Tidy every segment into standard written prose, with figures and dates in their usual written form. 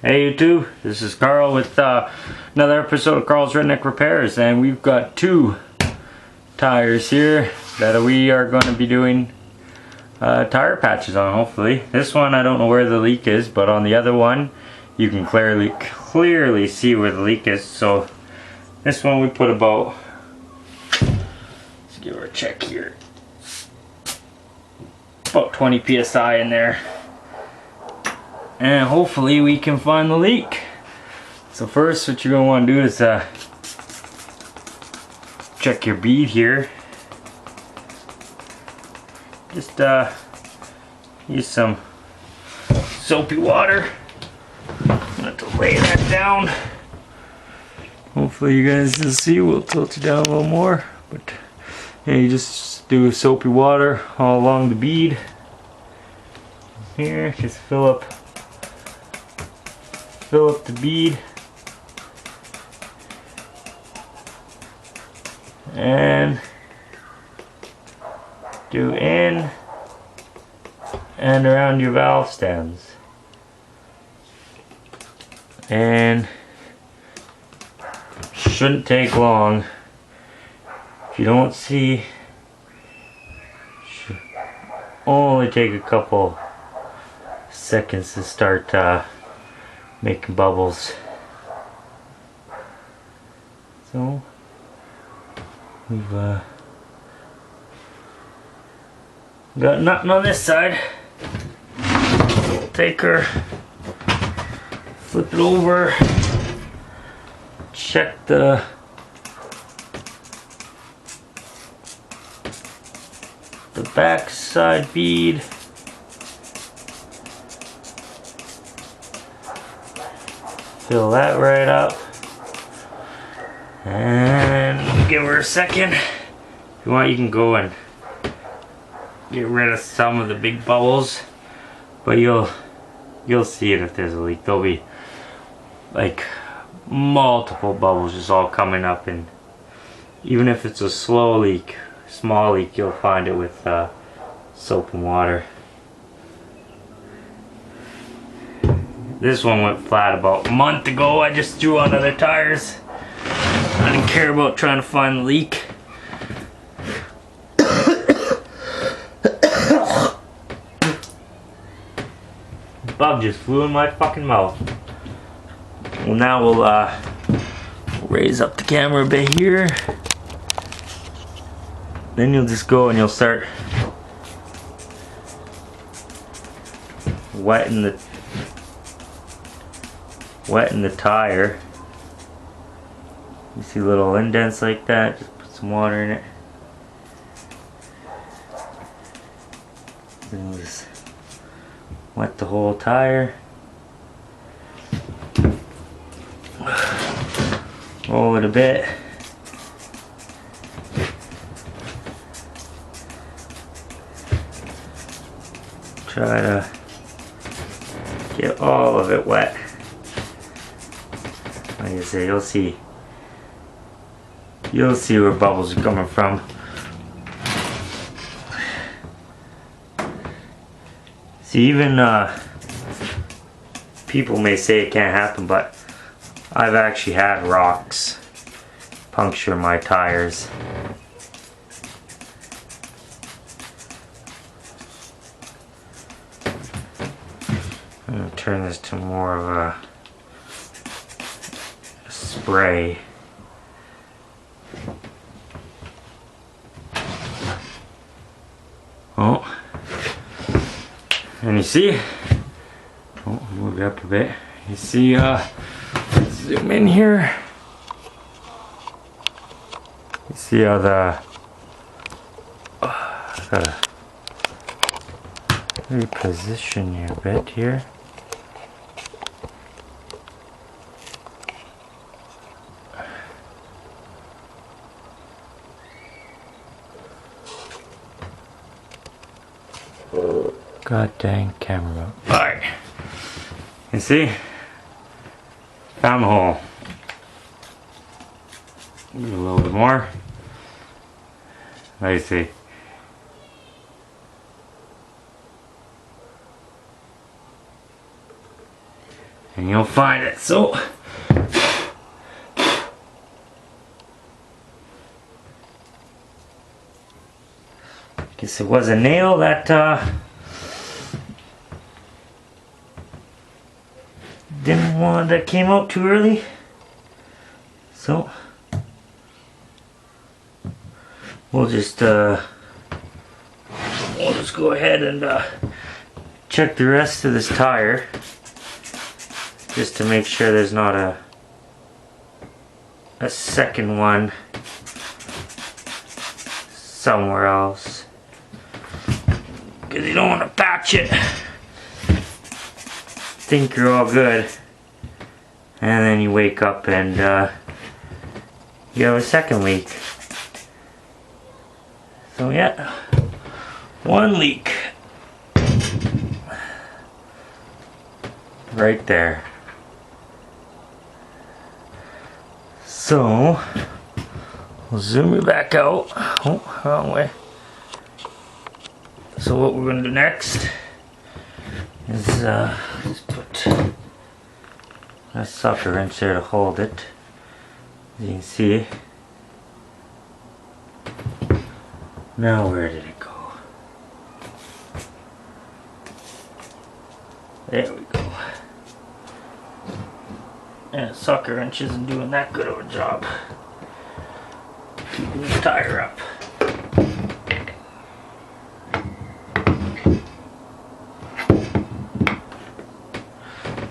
Hey YouTube, this is Carl with another episode of Carl's Redneck Repairs, and we've got two tires here that we are going to be doing tire patches on, hopefully. This one I don't know where the leak is, but on the other one you can clearly see where the leak is. So this one we put about, let's give her a check here, about 20 psi in there. And hopefully we can find the leak. So first what you're going to want to do is check your bead here. Just use some soapy water. I'm going to have to lay that down. Hopefully you guys will see. We'll tilt it down a little more. But yeah, you just do soapy water all along the bead. Here, just fill up the bead and do in and around your valve stems, and shouldn't take long. If you don't see, should only take a couple seconds to start making bubbles. So we've got nothing on this side. We'll take her, flip it over, check the back side bead. Fill that right up, and give her a second. If you want, you can go and get rid of some of the big bubbles, but you'll see it if there's a leak. There'll be like multiple bubbles just all coming up, and even if it's a slow leak, small leak, you'll find it with soap and water. This one went flat about a month ago. I just threw on other tires. I didn't care about trying to find the leak. Bug just flew in my fucking mouth. Well, now we'll raise up the camera a bit here. Then you'll just go and you'll start wetting the tire. You see little indents like that, just put some water in it. Then we'll just wet the whole tire. Roll it a bit. Try to get all of it wet. Like I say, you'll see where bubbles are coming from. See, even people may say it can't happen, but I've actually had rocks puncture my tires. I'm going to turn this to more of a spray. Oh, and you see, move it up a bit. You see, zoom in here. You see how gotta reposition you a bit here. God dang camera. Alright. You see? Found the hole. A little bit more. I see. and you'll find it. So guess it was a nail that that came out too early. So we'll just go ahead and check the rest of this tire just to make sure there's not a second one somewhere else, because you don't want to patch it, think you're all good, and then you wake up and you have a second leak. So yeah, one leak right there. So we'll zoom it back out. Oh, wrong way. So what we're gonna do next is just put a sucker wrench there to hold it. As you can see. Now where did it go? There we go. And sucker wrench isn't doing that good of a job keeping the tire up.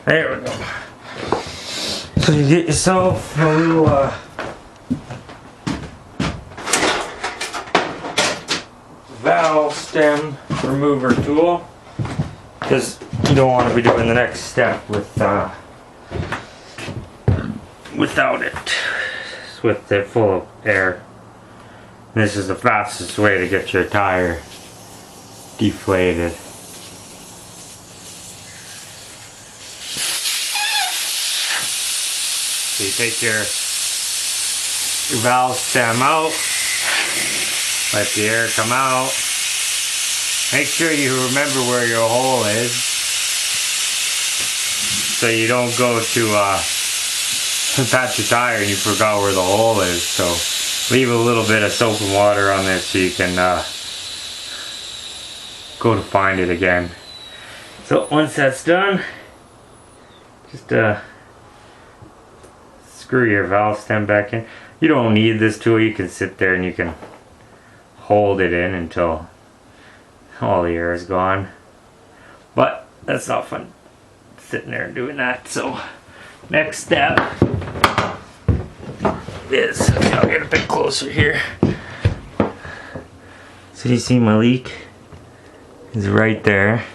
There we go. So you get yourself a little valve stem remover tool, because you don't want to be doing the next step without it, with it full of air. This is the fastest way to get your tire deflated. So you take your valve stem out, let the air come out. Make sure you remember where your hole is, so you don't go to patch your tire and you forgot where the hole is. So leave a little bit of soap and water on this so you can go to find it again. So once that's done, just screw your valve stem back in. You don't need this tool. You can sit there and you can hold it in until all the air is gone. But that's not fun, sitting there and doing that. So next step is, I'll get a bit closer here. So you see my leak is right there.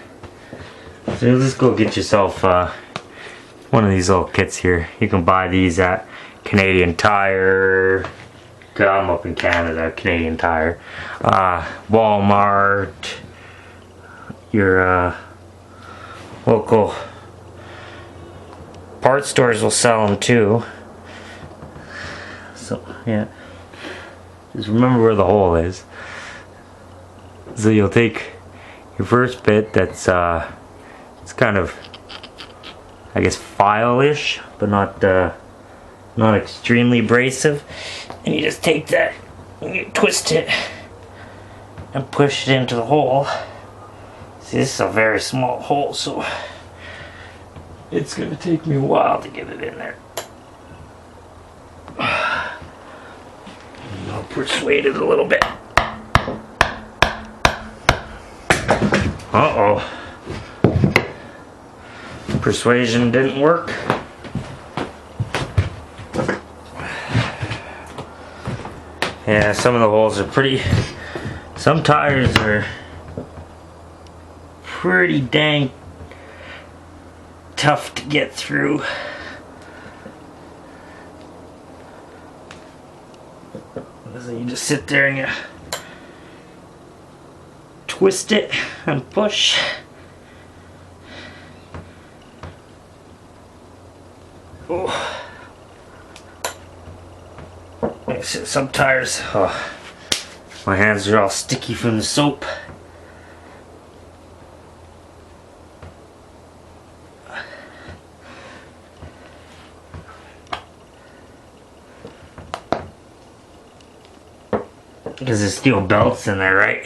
So you'll just go get yourself one of these little kits here. You can buy these at Canadian Tire. I'm up in Canada, Canadian Tire. Walmart. Your local parts stores will sell them too. So yeah, just remember where the hole is. So you'll take your first bit that's it's kind of, I guess, file-ish, but not extremely abrasive, and you just take that and you twist it and push it into the hole. See, this is a very small hole, so it's gonna take me a while to get it in there. I'll persuade it a little bit. Uh-oh. Persuasion didn't work. Yeah, some of the holes are some tires are pretty dang tough to get through. So you just sit there and you twist it and push. Oh. Some tires, oh, my hands are all sticky from the soap. because there's steel belts in there, right?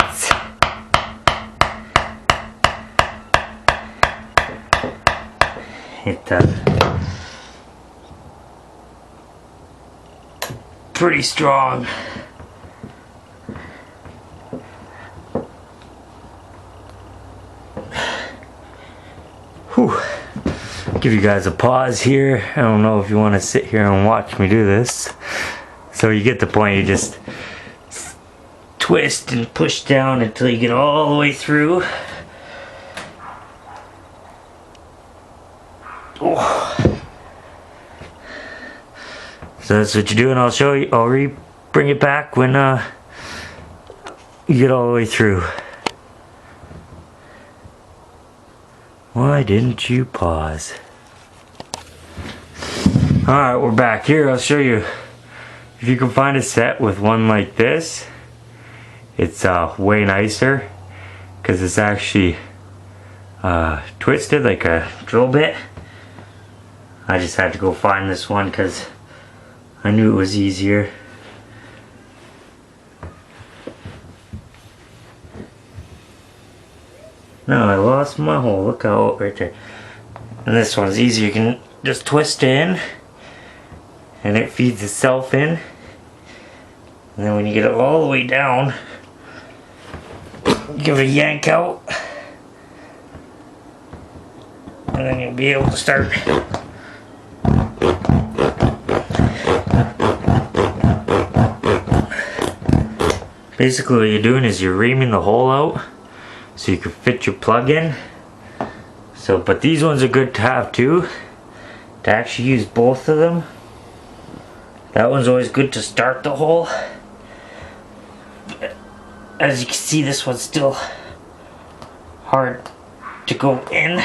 Pretty strong. Whew. Give you guys a pause here. I don't know if you want to sit here and watch me do this. So you get the point, you just twist and push down until you get all the way through. Oh. So that's what you do, and I'll show you. I'll bring it back when you get all the way through. Why didn't you pause? Alright, we're back here. I'll show you. If you can find a set with one like this, it's way nicer because it's actually twisted like a drill bit. I just had to go find this one because I knew it was easier. No, I lost my hole. Look out right there. And this one's easier. You can just twist in and it feeds itself in. And then when you get it all the way down, give it a yank out. And then you'll be able to start. Basically what you're doing is you're reaming the hole out so you can fit your plug in. So, but these ones are good to have too, to actually use both of them. That one's always good to start the hole. As you can see, this one's still hard to go in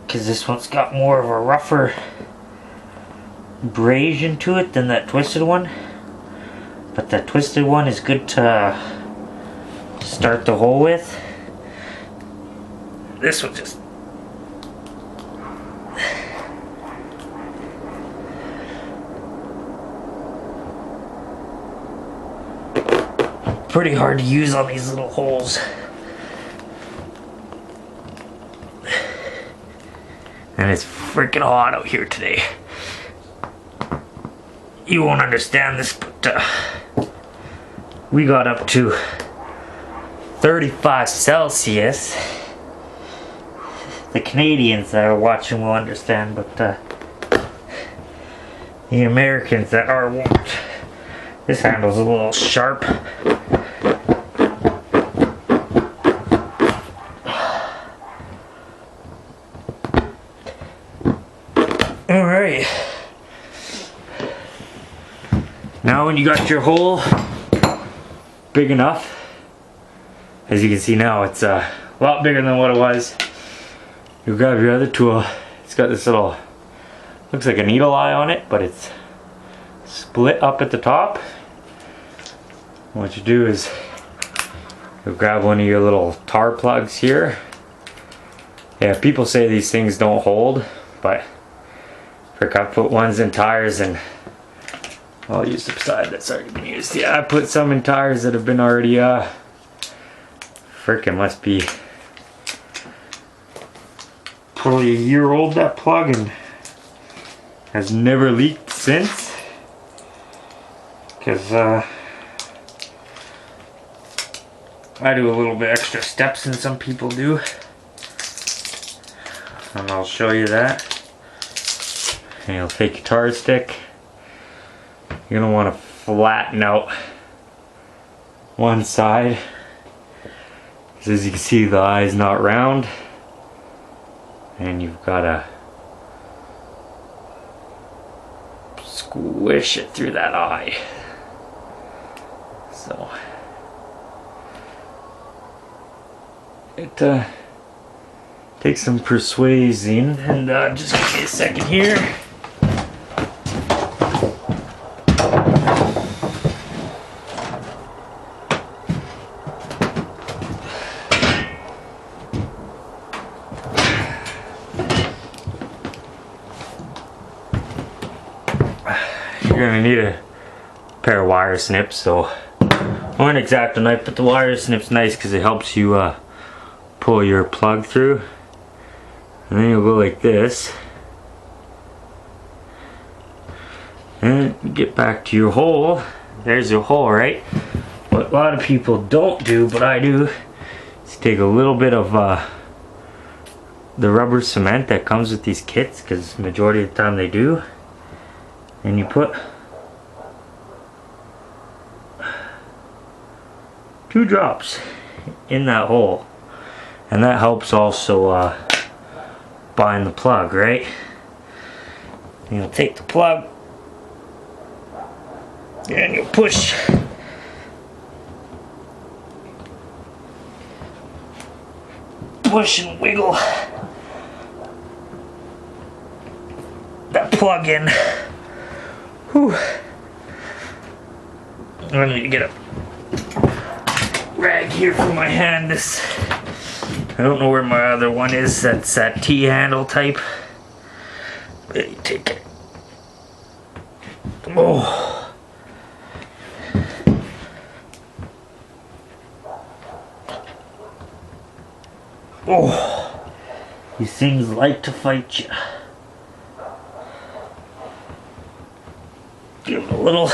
because this one's got more of a rougher abrasion to it than that twisted one. But that twisted one is good to start the hole with. This one just pretty hard to use on these little holes. And it's freaking hot out here today. You won't understand this, but we got up to 35 Celsius. The Canadians that are watching will understand, but the Americans that are won't. This handle's a little sharp. Alright. Now when you got your hole big enough, as you can see now it's a lot bigger than what it was, you grab your other tool. It's got this little, looks like a needle eye on it, but it's split up at the top. What you do is you grab one of your little tar plugs here. Yeah, people say these things don't hold, but I put ones in tires, and I'll use the side that's already been used. Yeah, I put some in tires that have been already frickin' must be probably a year old, that plug, and has never leaked since. Because I do a little bit extra steps than some people do, and I'll show you that. And you'll take your tar stick. You're gonna want to flatten out one side. As you can see, the eye is not round, and you've got to squish it through that eye. So it takes some persuading, and just give me a second here. You're gonna need a pair of wire snips, so or an X-Acto knife, but the wire snip's nice because it helps you pull your plug through. And then you'll go like this. And get back to your hole. There's your hole, right? What a lot of people don't do, but I do, is take a little bit of the rubber cement that comes with these kits, because majority of the time they do, and you put 2 drops in that hole, and that helps also bind the plug, right? You'll take the plug and you'll push and wiggle that plug in. Whew. I need to get a rag here for my hand. I don't know where my other one is. That's that T-handle type. But you take it. Oh. Oh. These things like to fight you. Give them a little.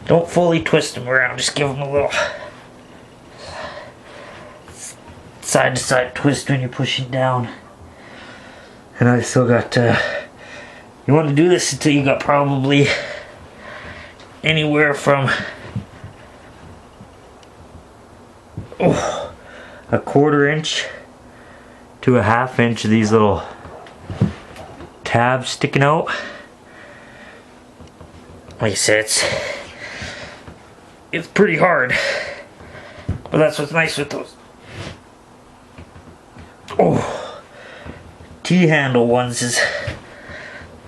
Don't fully twist them around. Just give them a little side to side twist when you're pushing down. And I still got, you want to do this until you got probably anywhere from a 1/4 inch to a 1/2 inch of these little tabs sticking out. Like I said, it's pretty hard, but that's what's nice with those T-handle ones, is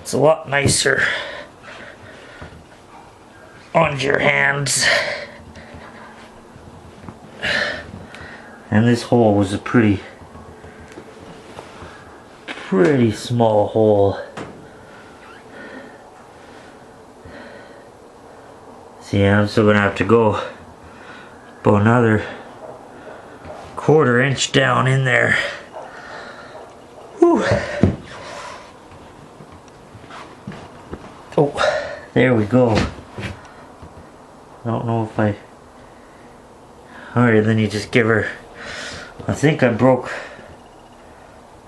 it's a lot nicer on your hands. And this hole was a pretty small hole. See, I'm still gonna have to go about another 1/4 inch down in there. Whew. Oh, there we go. I don't know if I... Alright, then you just give her... I think I broke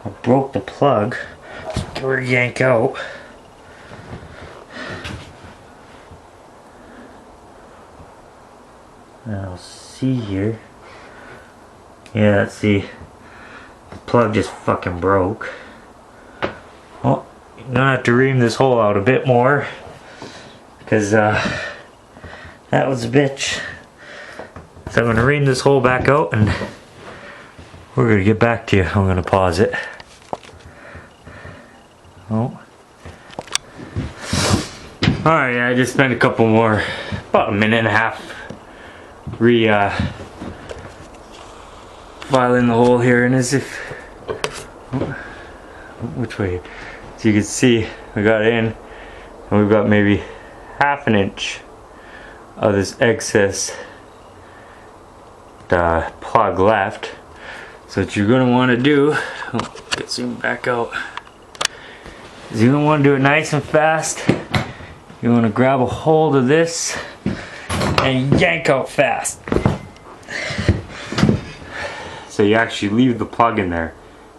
the plug. Just give her a yank out. I'll see here. Yeah, let's see. The plug just fucking broke. Well, you're gonna have to ream this hole out a bit more, because that was a bitch. So I'm gonna ream this hole back out and we're gonna get back to you. I'm gonna pause it. Oh. Alright, I just spent a couple more, about 1.5 minutes filing the hole here, and as if which way, so you can see we got in and we've got maybe 1/2 inch of this excess plug left. So what you're going to want to do, get zoomed back out, is you're going to want to do it nice and fast. You want to grab a hold of this and yank out fast. So you actually leave the plug in there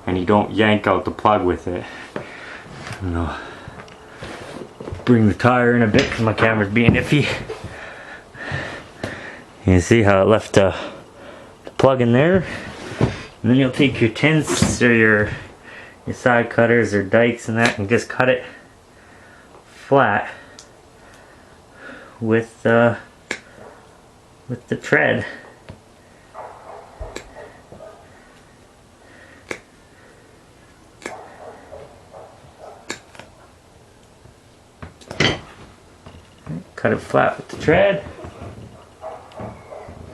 and you don't yank out the plug with it. I'm gonna bring the tire in a bit because my camera's being iffy. You can see how it left the plug in there. And then you'll take your tins or your side cutters or dikes and that, and just cut it flat with the tread. Cut it flat with the tread,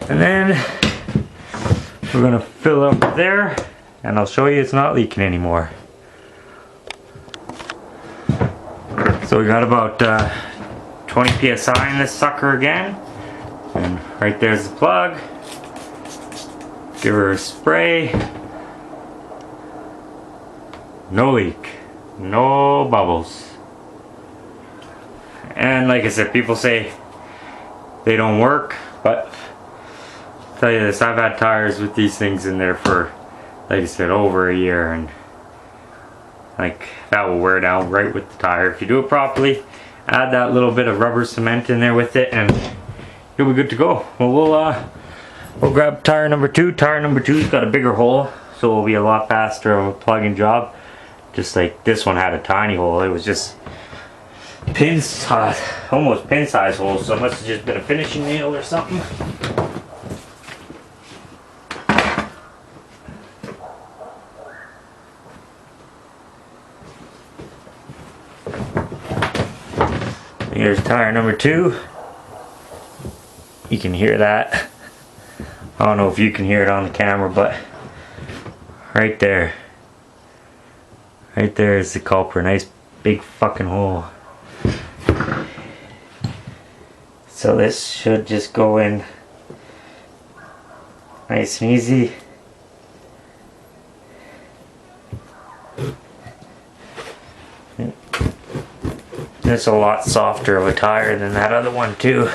and then we're gonna fill up there, and I'll show you it's not leaking anymore. So we got about 20 psi in this sucker again. And right there's the plug. Give her a spray. No leak. No bubbles. And like I said, people say they don't work, but I'll tell you this, I've had tires with these things in there for, like I said, over a year, and like that will wear down right with the tire. If you do it properly, add that little bit of rubber cement in there with it, and you'll be good to go. Well, we'll grab tire number 2. Tire number 2's got a bigger hole, so it'll be a lot faster of a plug-in job. Just like this one had a tiny hole. It was just almost pin size hole, so it must have just been a finishing nail or something. Here's tire number 2. You can hear that. I don't know if you can hear it on the camera, but right there. Right there is the culprit. Nice big fucking hole. So this should just go in nice and easy. It's a lot softer of a tire than that other one too.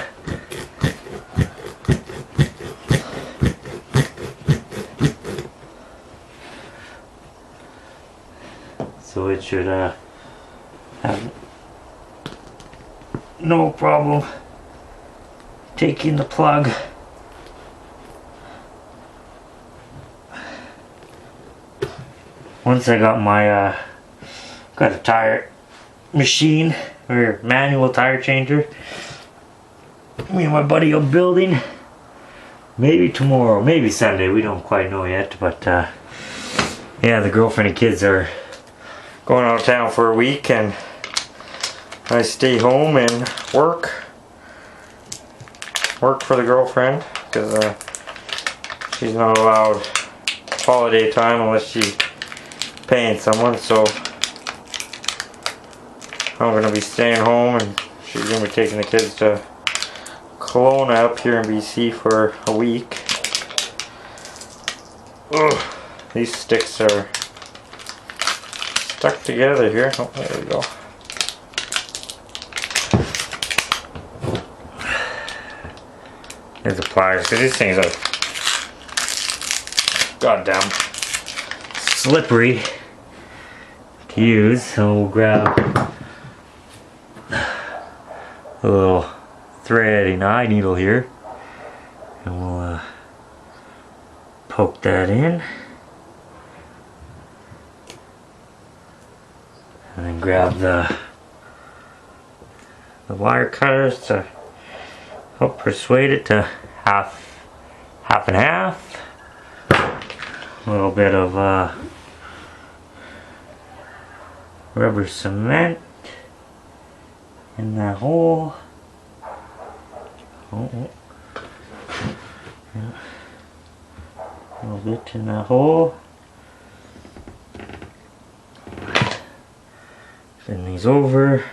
So it should have no problem taking the plug. Once I got my got a tire machine or manual tire changer, me and my buddy are building. Maybe tomorrow, maybe Sunday, we don't quite know yet, but yeah, the girlfriend and kids are going out of town for a week, and I stay home and work for the girlfriend, because she's not allowed holiday time unless she's paying someone. So I'm going to be staying home, and she's going to be taking the kids to Kelowna up here in BC for a week. Ugh, these sticks are stuck together here. Oh, there we go. There's the pliers, because these things are goddamn slippery to use. So we'll grab a little threading eye needle here, and we'll poke that in, and then grab the wire cutters to help persuade it to half and half. A little bit of rubber cement in that hole. Oh. Yeah. A little bit in that hole. Turn these over.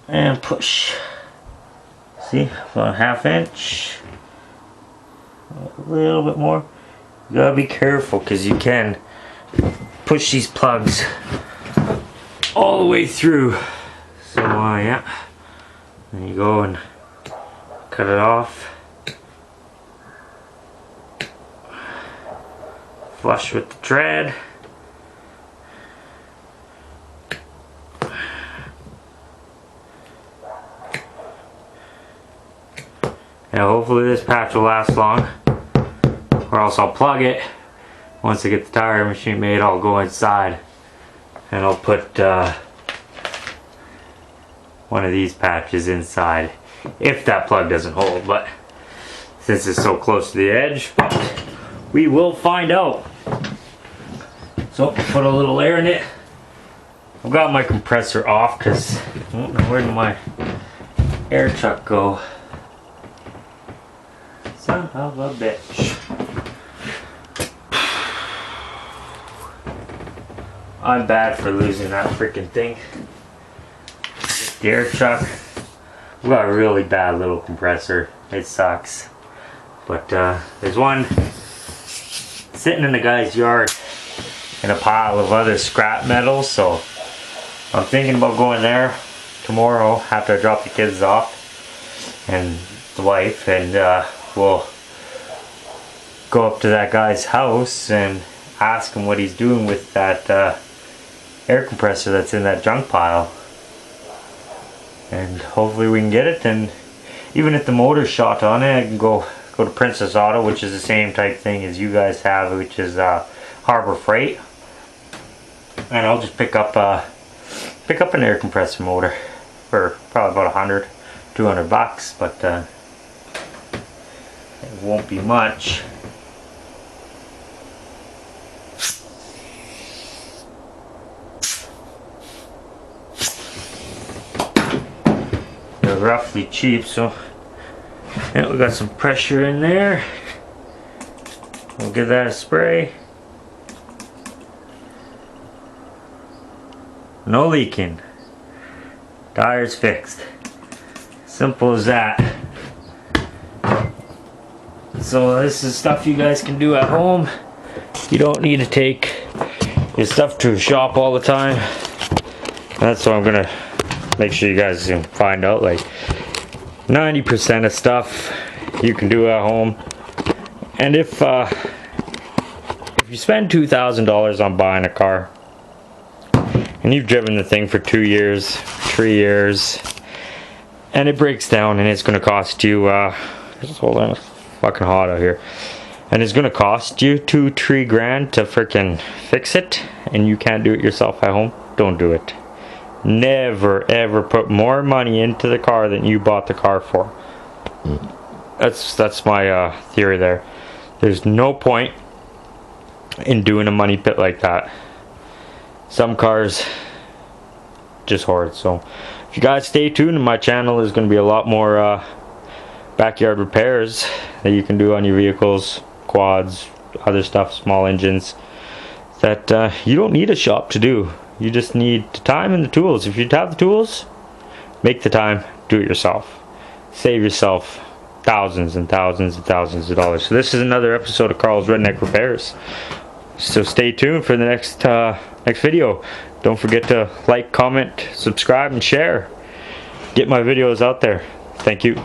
And push. See, about a 1/2 inch. A little bit more. You gotta be careful, because you can push these plugs all the way through. So yeah, then you go and cut it off. Flush with the thread. Now hopefully this patch will last long, or else I'll plug it. Once I get the tire machine made, I'll go inside and I'll put one of these patches inside, if that plug doesn't hold. But since it's so close to the edge, we will find out. So put a little air in it. I've got my compressor off because where did my air chuck go? Son of a bitch. I'm bad for losing that freaking thing. The air chuck. We got a really bad little compressor. It sucks. But there's one sitting in the guy's yard in a pile of other scrap metal, so I'm thinking about going there tomorrow after I drop the kids off and the wife, and we'll go up to that guy's house and ask him what he's doing with that air compressor that's in that junk pile, and hopefully we can get it. And even if the motor's shot on it, I can go to Princess Auto, which is the same type thing as you guys have, which is Harbor Freight, and I'll just pick up an air compressor motor for probably about 100-200 bucks, but it won't be much. They're roughly cheap, so yeah, we got some pressure in there. We'll give that a spray. No leaking. Tire's fixed. Simple as that. So this is stuff you guys can do at home. You don't need to take your stuff to a shop all the time. That's what I'm gonna make sure you guys can find out. Like 90% of stuff you can do at home. And if you spend $2,000 on buying a car and you've driven the thing for 2 years, 3 years, and it breaks down and it's going to cost you just hold on, it's fucking hot out here, and it's going to cost you $2-3 grand to freaking fix it, and you can't do it yourself at home, don't do it. Never ever put more money into the car than you bought the car for. That's my theory there. There's no point in doing a money pit like that. Some cars just hoard. So if you guys stay tuned, my channel is going to be a lot more backyard repairs that you can do on your vehicles, quads, other stuff, small engines that you don't need a shop to do. You just need the time and the tools. If you have the tools, make the time, do it yourself. Save yourself thousands and thousands and thousands of dollars. So this is another episode of Carl's Redneck Repairs. So stay tuned for the next video. Don't forget to like, comment, subscribe, and share. Get my videos out there. Thank you.